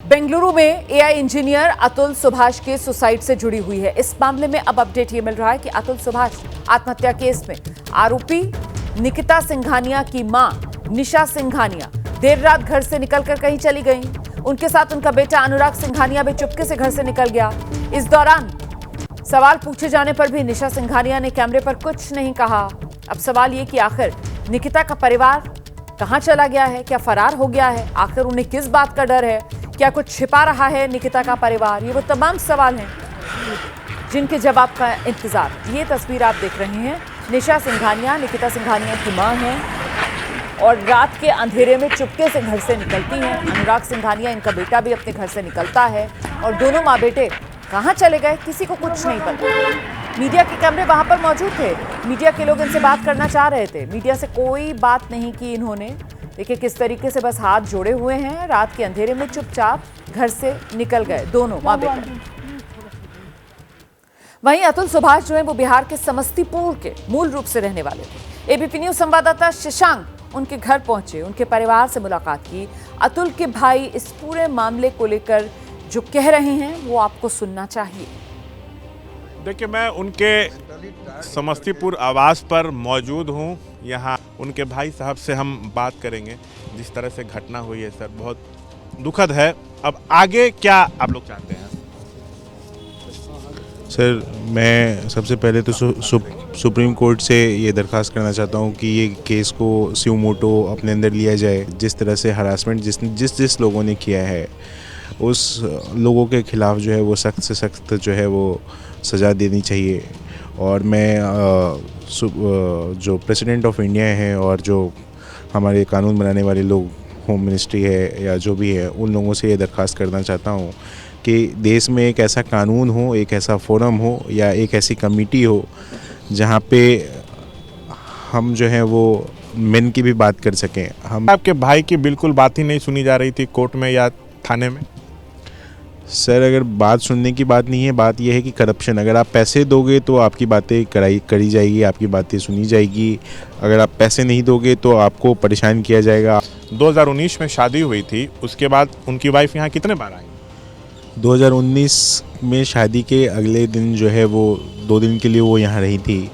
बेंगलुरु में AI engineer Atul Subhash के suicide से जुड़ी हुई है। इस मामले में अब अपडेट ये मिल रहा है कि अतुल सुभाष आत्महत्या केस में आरोपी निकिता सिंघानिया की मां निशा सिंघानिया देर रात घर से निकलकर कहीं चली गई। उनके साथ उनका बेटा अनुराग सिंघानिया भी चुपके से घर से निकल गया। इस दौरान सवाल पूछे जाने पर भी निशा सिंघानिया ने कैमरे पर कुछ नहीं कहा। अब सवाल ये कि आखिर निकिता का परिवार कहां चला गया है, क्या फरार हो गया है, आखिर उन्हें किस बात का डर है, क्या कुछ छिपा रहा है निकिता का परिवार। ये वो तमाम सवाल हैं जिनके जवाब का इंतजार। ये तस्वीर आप देख रहे हैं, निशा सिंघानिया निकिता सिंघानिया की मां है और रात के अंधेरे में चुपके से घर से निकलती हैं। अनुराग सिंघानिया इनका बेटा भी अपने घर से निकलता है और दोनों माँ बेटे कहाँ चले गए किसी को कुछ नहीं पता। मीडिया के कैमरे वहां पर मौजूद थे, मीडिया के लोग इनसे बात करना चाह रहे थे, मीडिया से कोई बात नहीं की इन्होंने। देखिए किस तरीके से बस हाथ जोड़े हुए हैं, रात के अंधेरे में चुपचाप घर से निकल गए दोनों माँ बेटे। वहीं अतुल सुभाष जो है वो बिहार के समस्तीपुर के मूल रूप से रहने वाले थे। एबीपी न्यूज संवाददाता शशांक उनके घर पहुंचे, उनके परिवार से मुलाकात की। अतुल के भाई इस पूरे मामले को लेकर जो कह रहे हैं वो आपको सुनना चाहिए। देखिए, मैं उनके समस्तीपुर आवास पर मौजूद हूं। यहाँ उनके भाई साहब से हम बात करेंगे। जिस तरह से घटना हुई है सर, बहुत दुखद है। अब आगे क्या आप लोग चाहते हैं? सर, मैं सबसे पहले तो सुप्रीम कोर्ट से ये दरख्वास्त करना चाहता हूँ कि ये केस को स्यू मोटो अपने अंदर लिया जाए। जिस तरह से हरासमेंट जिस लोगों ने किया है उस लोगों के खिलाफ जो है वो सख्त से सख्त जो है वो सज़ा देनी चाहिए। और मैं जो प्रेसिडेंट ऑफ इंडिया हैं और जो हमारे कानून बनाने वाले लोग, होम मिनिस्ट्री है या जो भी है, उन लोगों से ये दरख्वास्त करना चाहता हूँ कि देश में एक ऐसा कानून हो, एक ऐसा फोरम हो या एक ऐसी कमेटी हो जहाँ पे हम जो है वो मेन की भी बात कर सकें। हम आपके भाई की बिल्कुल बात ही नहीं सुनी जा रही थी कोर्ट में या थाने में? सर, अगर बात सुनने की बात नहीं है, बात यह है कि करप्शन, अगर आप पैसे दोगे तो आपकी बातें करी जाएगी, आपकी बातें सुनी जाएगी। अगर आप पैसे नहीं दोगे तो आपको परेशान किया जाएगा। 2019 में शादी हुई थी, उसके बाद उनकी वाइफ यहाँ कितने बार आई? 2019 में शादी के अगले दिन जो है वो 2 दिन के लिए वो यहाँ रही थी।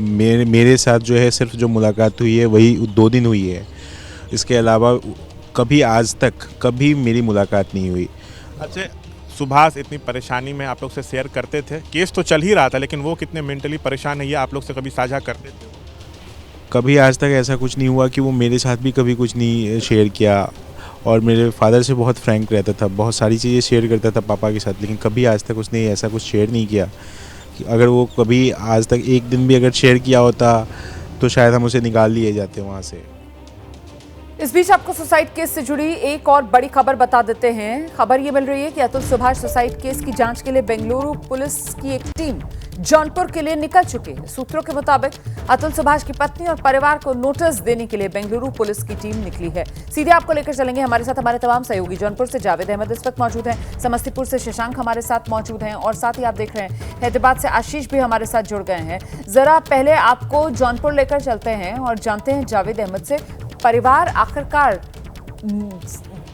मेरे साथ जो है सिर्फ जो मुलाकात हुई है वही 2 दिन हुई है। इसके अलावा कभी आज तक कभी मेरी मुलाकात नहीं हुई। अच्छा, सुभाष इतनी परेशानी में आप लोग से शेयर करते थे? केस तो चल ही रहा था, लेकिन वो कितने मेंटली परेशान है ये आप लोग से कभी साझा करते थे? कभी आज तक ऐसा कुछ नहीं हुआ कि वो मेरे साथ भी कभी कुछ नहीं शेयर किया। और मेरे फादर से बहुत फ्रैंक रहता था, बहुत सारी चीज़ें शेयर करता था पापा के साथ, लेकिन कभी आज तक उसने ऐसा कुछ शेयर नहीं किया। अगर वो कभी आज तक एक दिन भी अगर शेयर किया होता तो शायद हम उसे निकाल लिए जाते वहाँ से। इस बीच आपको सुसाइड केस से जुड़ी एक और बड़ी खबर बता देते हैं। खबर ये मिल रही है कि अतुल सुभाष सुसाइड केस की जांच के लिए बेंगलुरु पुलिस की एक टीम जौनपुर के लिए निकल चुकी है। सूत्रों के मुताबिक अतुल सुभाष की पत्नी और परिवार को नोटिस देने के लिए बेंगलुरु पुलिस की टीम निकली है। सीधे आपको लेकर चलेंगे, हमारे साथ हमारे तमाम सहयोगी। जौनपुर से जावेद अहमद इस वक्त मौजूद हैं, समस्तीपुर से शशांक हमारे साथ मौजूद हैं और साथ ही आप देख रहे हैं हैदराबाद से आशीष भी हमारे साथ जुड़ गए हैं। जरा पहले आपको जौनपुर लेकर चलते हैं और जानते हैं जावेद अहमद से, परिवार आखिरकार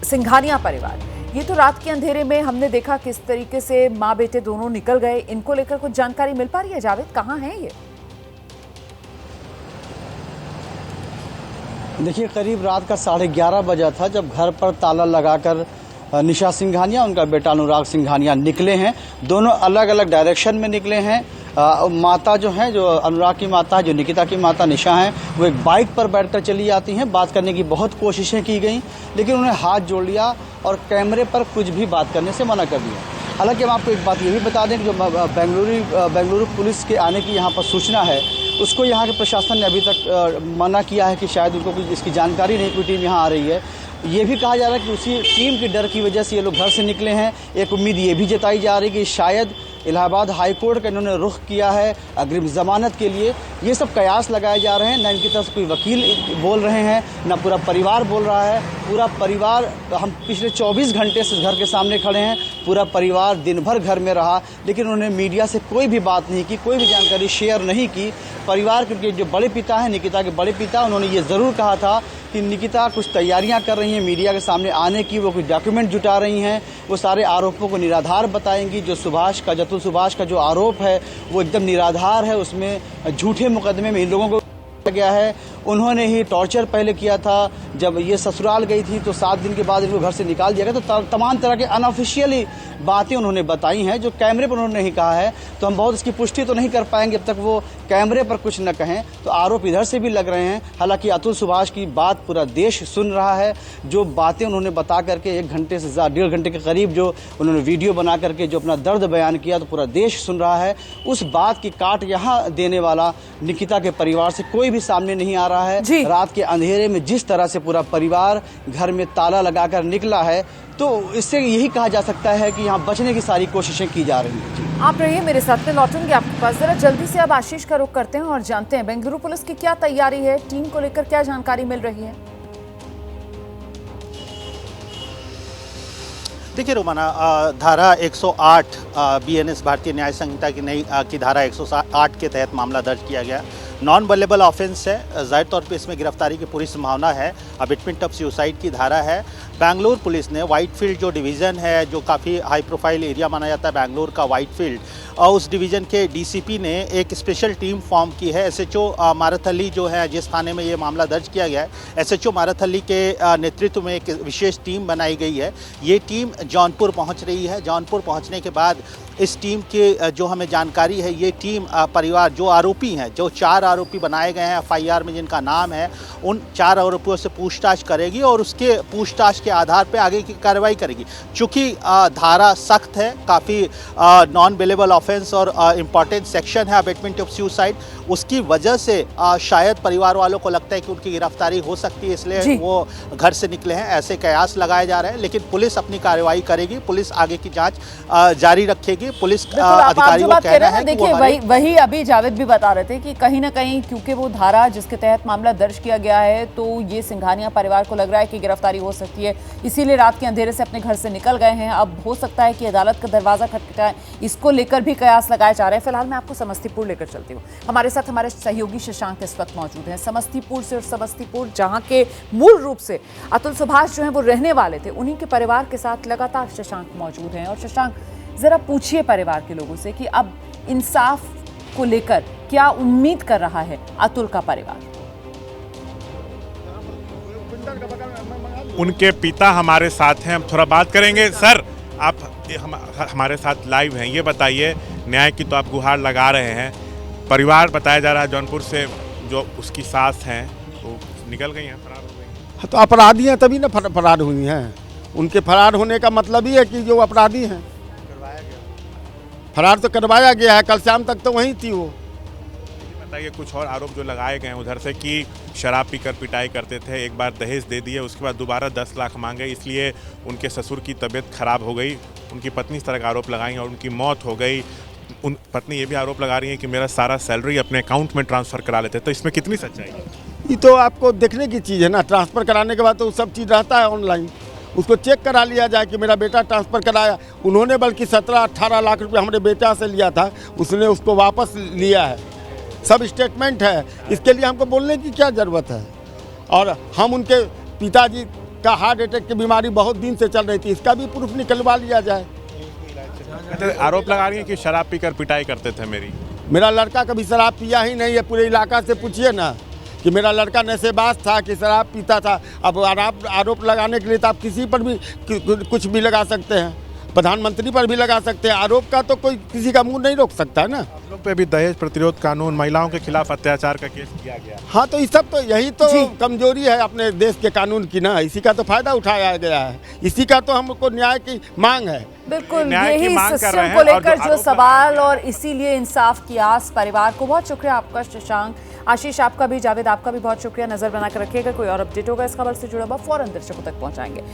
सिंघानिया परिवार, ये तो रात के अंधेरे में हमने देखा किस तरीके से माँ बेटे दोनों निकल गए। इनको लेकर कुछ जानकारी मिल पा रही है जावेद, कहाँ है ये? देखिए, करीब रात का 11:30 बजा था जब घर पर ताला लगाकर निशा सिंघानिया, उनका बेटा अनुराग सिंघानिया निकले हैं। दोनों अलग अलग डायरेक्शन में निकले हैं। माता जो है, जो अनुराग की माता है, जो निकिता की माता निशा हैं, वो एक बाइक पर बैठकर चली जाती हैं। बात करने की बहुत कोशिशें की गई, लेकिन उन्हें हाथ जोड़ लिया और कैमरे पर कुछ भी बात करने से मना कर दिया। हालांकि हम आपको एक बात ये भी बता दें कि जो बेंगलुरु पुलिस के आने की यहाँ पर सूचना है, उसको यहाँ के प्रशासन ने अभी तक मना किया है कि शायद उनको कुछ इसकी जानकारी नहीं, कोई टीम यहाँ आ रही है। ये भी कहा जा रहा है कि उसी टीम के डर की वजह से ये लोग घर से निकले हैं। एक उम्मीद ये भी जताई जा रही है कि शायद इलाहाबाद हाई कोर्ट का इन्होंने रुख किया है अग्रिम जमानत के लिए। ये सब कयास लगाए जा रहे हैं। न इनकी तरफ से कोई वकील बोल रहे हैं, न पूरा परिवार बोल रहा है। पूरा परिवार, हम पिछले 24 घंटे से घर के सामने खड़े हैं, पूरा परिवार दिन भर घर में रहा, लेकिन उन्होंने मीडिया से कोई भी बात नहीं की, कोई भी जानकारी शेयर नहीं की। परिवार के जो बड़े पिता हैं, निकिता के बड़े पिता, उन्होंने ये ज़रूर कहा था कि निकिता कुछ तैयारियां कर रही हैं मीडिया के सामने आने की, वो कुछ डॉक्यूमेंट जुटा रही हैं, वो सारे आरोपों को निराधार बताएंगी। जो जतुल सुभाष का जो आरोप है वो एकदम निराधार है, उसमें झूठे मुकदमे में इन लोगों को गया है। उन्होंने ही टॉर्चर पहले किया था, जब ये ससुराल गई थी तो 7 दिन के बाद इनको घर से निकाल दिया गया। तो तमाम तरह के अनऑफिशियली बातें उन्होंने बताई हैं जो कैमरे पर उन्होंने नहीं कहा है, तो हम बहुत इसकी पुष्टि तो नहीं कर पाएंगे जब तक वो कैमरे पर कुछ न कहें। तो आरोप इधर से भी लग रहे हैं। हालांकि अतुल सुभाष की बात पूरा देश सुन रहा है। जो बातें उन्होंने बता करके 1 घंटे से 1.5 घंटे के करीब जो उन्होंने वीडियो बना करके जो अपना दर्द बयान किया, तो पूरा देश सुन रहा है। उस बात की काट यहाँ देने वाला निकिता के परिवार से कोई भी सामने नहीं आ रहा है। रात के अंधेरे में जिस तरह से पूरा परिवार घर में ताला लगाकर निकला है, तो इससे यही कहा जा सकता है कि यहाँ बचने की सारी कोशिशें की जा रही हैं। आप रहिए मेरे साथ में, लौटूंगी आपके पास। जरा जल्दी से अब आशीष का रुख करते हैं और जानते हैं बेंगलुरु पुलिस की क्या तैयारी है, टीम को लेकर क्या जानकारी मिल रही है। देखिए रोमाना, धारा 108 BNS भारतीय न्याय संहिता की नई की धारा 108 के तहत मामला दर्ज किया गया। नॉन वेलेबल ऑफेंस है, जाहिर तौर पे इसमें गिरफ्तारी की पूरी संभावना है। अबेटमेंट ऑफ सुसाइड की धारा है। बेंगलुरु पुलिस ने व्हाइटफील्ड जो डिवीज़न है, जो काफ़ी हाई प्रोफाइल एरिया माना जाता है बेंगलुरु का व्हाइटफील्ड, और उस डिवीज़न के DCP ने एक स्पेशल टीम फॉर्म की है। SHO मारथली जो है, जिस थाने में ये मामला दर्ज किया गया है, SHO मारथली के नेतृत्व में एक विशेष टीम बनाई गई है। ये टीम जौनपुर पहुंच रही है। जौनपुर पहुंचने के बाद इस टीम के जो हमें जानकारी है, ये टीम परिवार जो आरोपी हैं, जो 4 आरोपी बनाए गए हैं FIR में जिनका नाम है, उन 4 आरोपियों से पूछताछ करेगी और उसके पूछताछ के आधार पर आगे की कार्रवाई करेगी। चूँकि धारा सख्त है, काफ़ी नॉन वेलेबल ऑफेंस और इम्पॉर्टेंट सेक्शन है अबेटमेंट ऑफ सुसाइड, उसकी वजह से शायद परिवार वालों को लगता है कि उनकी गिरफ्तारी हो सकती है, इसलिए वो घर से निकले हैं। ऐसे कयास लगाए जा रहे हैं, लेकिन पुलिस अपनी कार्रवाई करेगी, पुलिस आगे की जांच जारी रखेगी। पुलिस अधिकारियों का कहना है कि देखिए वही अभी जावेद भी बता रहे थे कि कहीं ना कहीं क्योंकि वो धारा जिसके तहत मामला दर्ज किया गया है, तो ये सिंघानिया परिवार को लग रहा है कि गिरफ्तारी हो सकती है, इसीलिए रात के अंधेरे से अपने घर से निकल गए हैं। अब हो सकता है कि अदालत का दरवाजा खटखटाए, इसको लेकर भी कयास लगाए जा रहे हैं। फिलहाल मैं आपको समस्तीपुर लेकर चलती हूँ। हमारे साथ हमारे सहयोगी शशांक इस वक्त मौजूद हैं समस्तीपुर से, और समस्तीपुर जहां के मूल रूप से अतुल सुभाष जो है वो रहने वाले थे, उन्हीं के परिवार के साथ लगातार शशांक मौजूद हैं। और शशांक, जरा पूछिए परिवार के लोगों से कि अब इंसाफ को लेकर क्या उम्मीद कर रहा है अतुल का परिवार। उनके पिता हमारे साथ हैं, हम थोड़ा बात करेंगे। सर, आप हमारे साथ लाइव हैं, ये बताइए, न्याय की तो आप गुहार लगा रहे हैं, परिवार बताया जा रहा है जौनपुर से जो उसकी सास हैं वो निकल गई हैं, फरार हो गई हैं। तो अपराधी हैं तभी ना फरार हुई हैं। उनके फरार होने का मतलब ही है कि जो अपराधी हैं, फरार तो करवाया गया है। कल शाम तक तो वहीं थी वो। बताइए, कुछ और आरोप जो लगाए गए हैं उधर से कि शराब पीकर पिटाई करते थे, एक बार दहेज दे दिए, उसके बाद दोबारा 10 लाख मांगे, इसलिए उनके ससुर की तबीयत खराब हो गई। उनकी पत्नी इस तरह का आरोप लगाई और उनकी मौत हो गई। उन पत्नी ये भी आरोप लगा रही है कि मेरा सारा सैलरी अपने अकाउंट में ट्रांसफ़र करा लेते। तो इसमें कितनी सच्चाई है? ये तो आपको देखने की चीज़ है ना। ट्रांसफ़र कराने के बाद तो सब चीज़ रहता है ऑनलाइन, उसको चेक करा लिया जाए कि मेरा बेटा ट्रांसफ़र कराया। उन्होंने बल्कि 17-18 लाख रुपये हमारे बेटा से लिया था, उसने उसको वापस लिया है, सब स्टेटमेंट है। इसके लिए हमको बोलने की क्या ज़रूरत है। और हम उनके पिताजी का हार्ट अटैक की बीमारी बहुत दिन से चल रही थी, इसका भी प्रूफ निकलवा लिया जाए। आरोप लगा रही है कि शराब पीकर पिटाई करते थे। मेरा लड़का कभी शराब पिया ही नहीं है। पूरे इलाका से पूछिए ना कि मेरा लड़का नशेबाज था कि शराब पीता था। अब आरोप लगाने के लिए तो आप किसी पर भी कुछ भी लगा सकते हैं, प्रधानमंत्री पर भी लगा सकते हैं। आरोप का तो कोई किसी का मुंह नहीं रोक सकता है ना। आप लोग पे भी दहेज प्रतिरोध कानून, महिलाओं के खिलाफ अत्याचार का केस किया गया। हाँ, तो इस सब तो यही तो कमजोरी है अपने देश के कानून की ना। इसी का तो फायदा उठाया गया है, इसी का तो हमको न्याय की मांग है। बिल्कुल, यही सिस्टम को लेकर जो सवाल, और इसीलिए इंसाफ की आस परिवार को। बहुत शुक्रिया आपका शशांक। आशीष आपका भी, जावेद आपका भी बहुत शुक्रिया। नजर बनाकर रखिएगा, कोई और अपडेट होगा इस खबर से जुड़ा हुआ फौरन दर्शकों तक पहुंचाएंगे।